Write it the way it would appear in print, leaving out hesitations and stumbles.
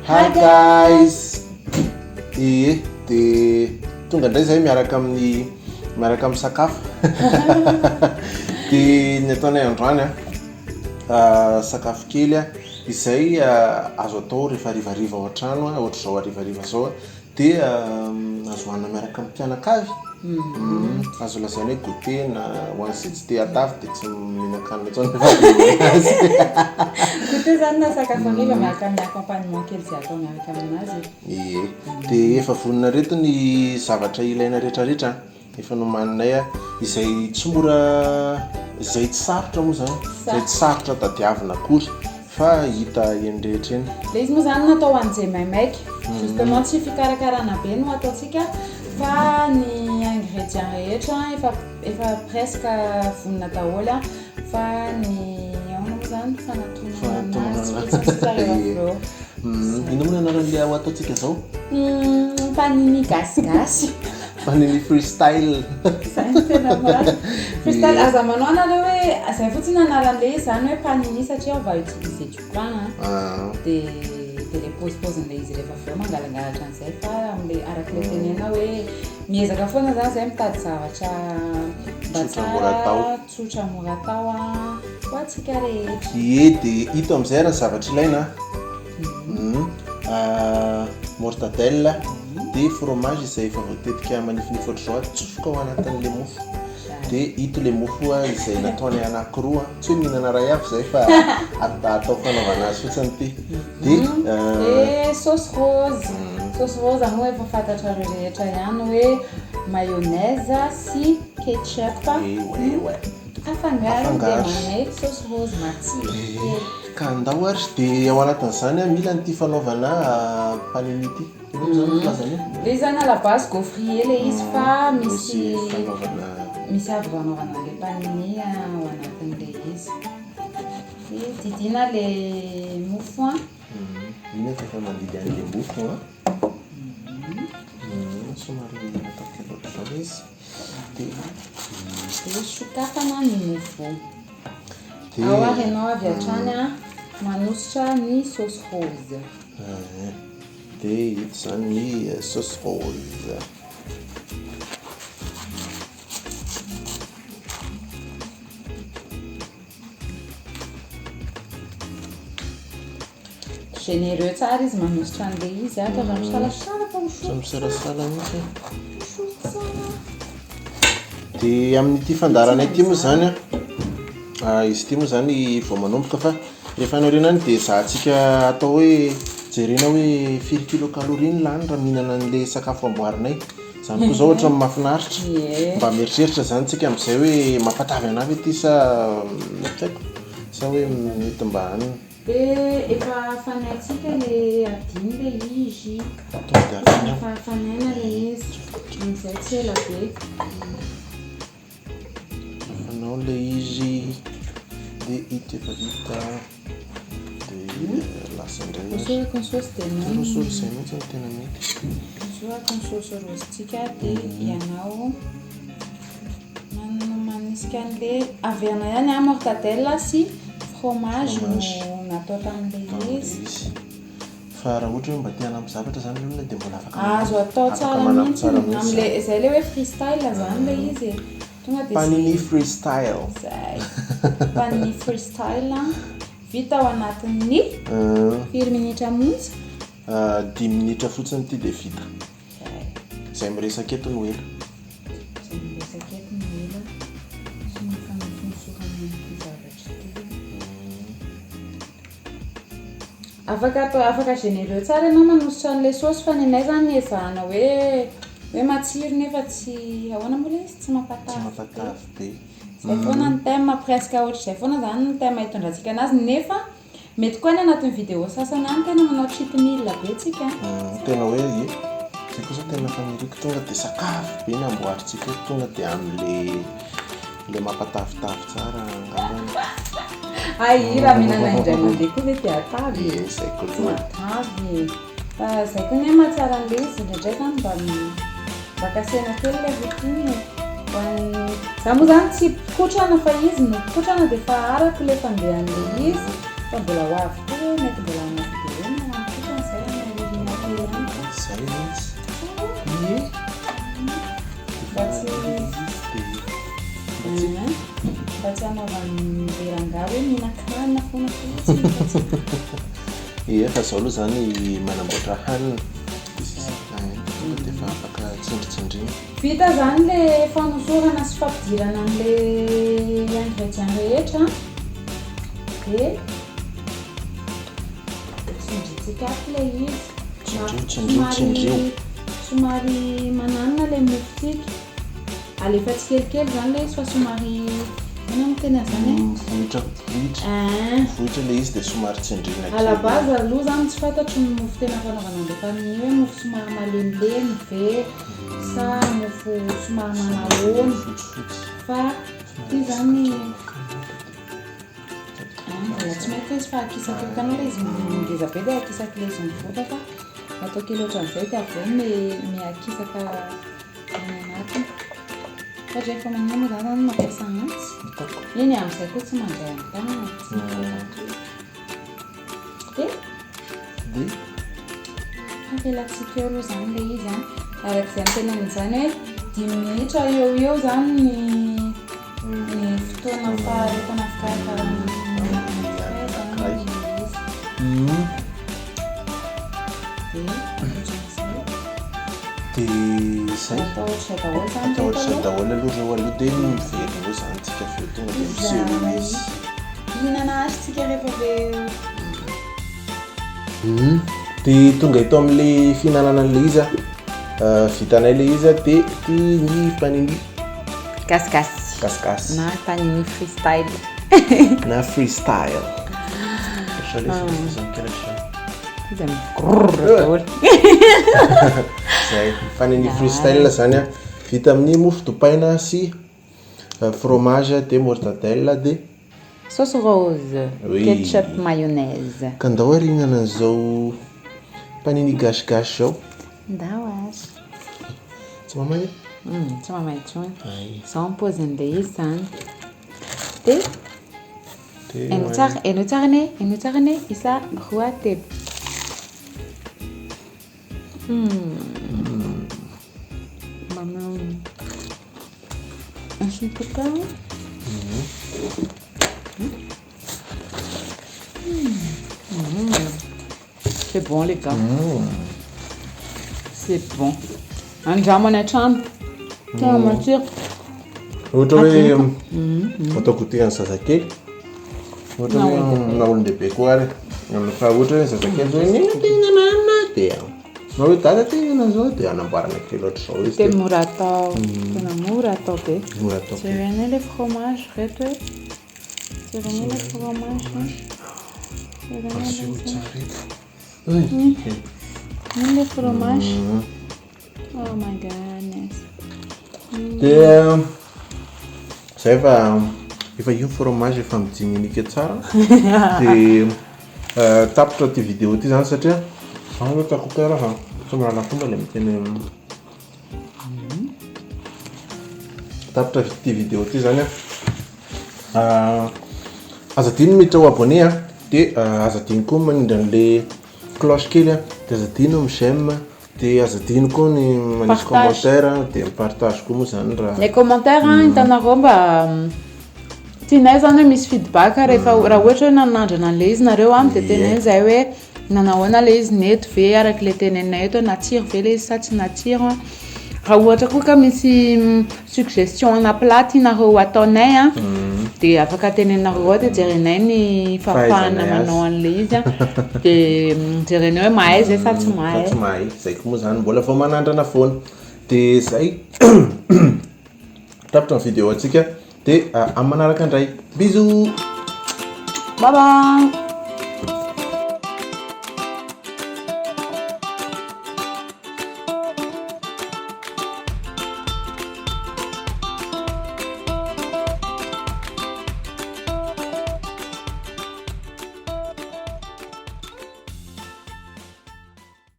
Hi guys! Dia tonga indray zahay miaraka amin'ny sakafo. Dia ny ataonay androany sakafo kely izay azo atao rehefa rivariva ao an-trano ohatra zao rivariva zao dia azo hohanina miaraka amin'ny mpianakavy. Azo lazaina hoe goûter na hoan'ny izay tsy te atafy dia tsy mihinan-kanina intsony goûter zany na sakafo hariva miaraka amin'ny accompagnement kely izay atao miaraka aminazy. Dia efa vonona reto ny zavatra ilaina rehetrarehetra efa nomaninay izay tsy mora, izay tsy sarotra moa zany, izay tsy sarotra tadiavina akory fa hita eny rehetra eny. Ilay izy moa zany natao ho an'izay maimaika, justement tsy fikarakarana be no ataontsika fa ny ingrédients rehetra efa presque vonona daholo fa ny ahoana moa zany fanatonoana ino moa anaran'ilay ao ataontsika zao? Panini gasigasy. Panini freestyle. Zay no tena marina. Freestyle aza manao anareo hoe izay fotsiny anaran'ilay izy zany hoe panini satria on va utiliser du pain. Dia ilay pause-pausen'ilay izy rehefa avy eo mangalangalatra an'izay fa amin'ilay arak'ilay tenena hoe miezaka foana zany izay mitady zavatra mba tsara, tsotra mora atao ho antsika rehetra. Dia hito amin'izay raha zavatra ilaina mortadelle dia fromage izay efa voatetika manifinify ohatr'izao atsofoka ao anatin'ilay mofo. Dia hito ilay mofo izay nataony anankiroa tsy hoe mihinana iray avy izay fa atao fanaovana azy fotsiny ity. Dia sauce rose. Sauce rose moa efa fantatrareo rehetra ihany hoe mayonnaise sy ketchup afangaro dia manay sauce rose matsiro. Ka andao ary dia ao anatin'izany mila nyity fanaovana panini ity. Ilay zany à la base gaufrier ilay izy fa misy avy anaovana ilay panini ao anatin'ilay izy. Dia didina ilay mofo iny efa mandidy an'ilay mofo somary natao kely ohatr'izao izy. Dia sokafana ny mofo. Ao ary ianao avy hatrany manosotra ny sauce rose. Dia hito zany ny sauce rose. Généreux tsara izy manosotra an'ilay izy ataovy misalasala fa misarasala mihitsy. Dia amin'ity fandaranay ity moa zany izy ity moa zany vao manomboka fa rehefa anaoriana dia zahantsika atao hoe jerena hoe firy kilocalorie ny lany raha mihinana an'ilay sakafo amboarinay. Zany koa zao ohatra mahafinaritra mba mieritreritra zany tsika amin'izay hoe mampatavy anahy ity sa hoe mety mba anina. Dia efa fanaitsika ilay adiny ilay izy. Efa fanaina ilay izy amin'izay tsy ela be. Afanao ilay izy dia hita efa vita dia lasa indray Kosoaka ny saosy dia ianao rosy izay mihitsy no tena mety. kosoaka ny saosy rosyntsika dia ianao manisika an'ilay avena ihany mortadelle sy fromage no natao tamin'ilay izy. Fa raha ohatra hoe mba te hanampy zavatra zany ilay olona dia mbola afaka azo atao tsara mihitsy amin'ilay izay ilay hoe freestyle zany ilay izy. Panini freestyle. Zay. Panini freestyle vita ao anatin'ny 4 minitra mihitsy. 10 minitra fotsiny ity dia vita. Izay miresaka eto no ela. Afaka généreux tsara ianao manosotra an'ilay saosy fa nenay zany ezahana hoe matsiro nefa tsy ahoana moa ilay izy tsy mampatavy be. Zay foana ny thème presque ohatr'izay foana zany ny thème hitondrantsika anazy nefa mety koa ny anatin'ny vidéo sasany any tena manao cheat meal be tsika. Tena hoe zay koa zao tena faniriko tonga dia sakafo be ny amboarintsika tonga dia amin'ilay mampatavitavy tsara angambany. Raha mihinana indray mandeha koa dia tiatavy. Zay koa Tsy matavy. Fa zay koa ny mahatsara an'ilay izy indraindray zany mba kasena kely ilay vitiny. Za moa zany tsy kotrana fa izy no kotrana dia fa araka ilay fandehan'ilay izy fa mbola ho avy koa mety mbola anaty dia hoe kotrana izay. zay mihitsy mba tsy anaovan'ny lerangaro hoe mihinan-kanina foana fotsy fa zao aloha zany manamboatra hanina dia efa afaka tsindritsindrina vita zany le fanosorana sy fampidirana an'le ingrédient rehetra dia tsindritsika aby le izy somary mananina le mofosika alefa tsy kelikely zany le izy fa somary ina mo tena zany vohitra le izy dia somary tsindrina à la base aloha zany tsy fantatro ny mofo tena fanaovana an'le famille hoe mofo somary malemilemy ve sa mofo somary manahony fa ty zany mbola tsy mainka izy fa akisakilokana le izy ngeza be dia akisaka le izy mivoaka fa atao kely ohatran'izay dia avy eo miakisaka any anatiny fa rehefa magnano zany zany mampiasa antsy iny amin'izay koa tsy manday amin'ny tanana dia avelatsika eo aloha zany le izy arak'izay nitenen'izany hoe 10 minitra eo zany ny fotoana faharetana fikarakarana dia zay atao ohatr'izay daholo zany atao ohatr'izay daholo aloha reo aloha dia mivery eo zany tsika aveo tonga dia miseho izy mihinana azy tsika rehefa aveo dia tonga eto amin'le fihinanana an'le izy vitanay le izy dia ty ny panini gasgasy na panini freestyle na freestyle zay panini freestyle zany vita amin'ny mofo dopaina sy fromage dia mortadelle dia sauce rose ketchup mayonnaise ka ndao ary hinana an'izao panini gasgasy zao ndao azy tsy mamay tsy mamay tsony zao paozin'le izy zany dia eno tsara ne isa roa telo un chipota c'est bon les gars c'est bon andramana trano tena matsiro ohatra hoe atao goûter an'ny zazakely ohatra hoe na olon-dehibe koa ary fa ohatra hoe zazakely zao nihinana dia na hoe dada tehinana zao dia anamboarana kely ohatra zao izy dia mora atao tena mora atao be mora atao c'est rien le fromage reto hoe c'est rien le fromage le fromage oh my goodness dia zay efa io fromage efa mijinginika tsara dia tapitra ty vidéo ty zany satria zany takopera fa tsy marala fomba le miteny tapitra ty vidéo ty zany azadiny miditra ho abonné dia azadiny koa manindra an'le cloche kely dia azadiny mi-j'aime dia azadiny koa ny manisy commentaire dia mipartage koa moa zany raha les commentaires hitanareo mba tianay zany hoe misy feedback rehefa raha ohatra hoe nanandrana an'le izy nareo dia teneny zay hoe nanahoana le izy neto ve araka le tenenay eto natsiro ve le izy sa tsy natsiro raha ohatra koa ka misy suggestion na plat tianareo ataonay dia afaka tenenareo ao dia jerenay ny fahafahana manao an'le izy dia jerenay hoe mahay zay sa tsy mahay zay koa moa zany mbola vao manandrana foana dia zay tapitra ny vidéo antsika dia amin'ny manaraka indray bisous bye bye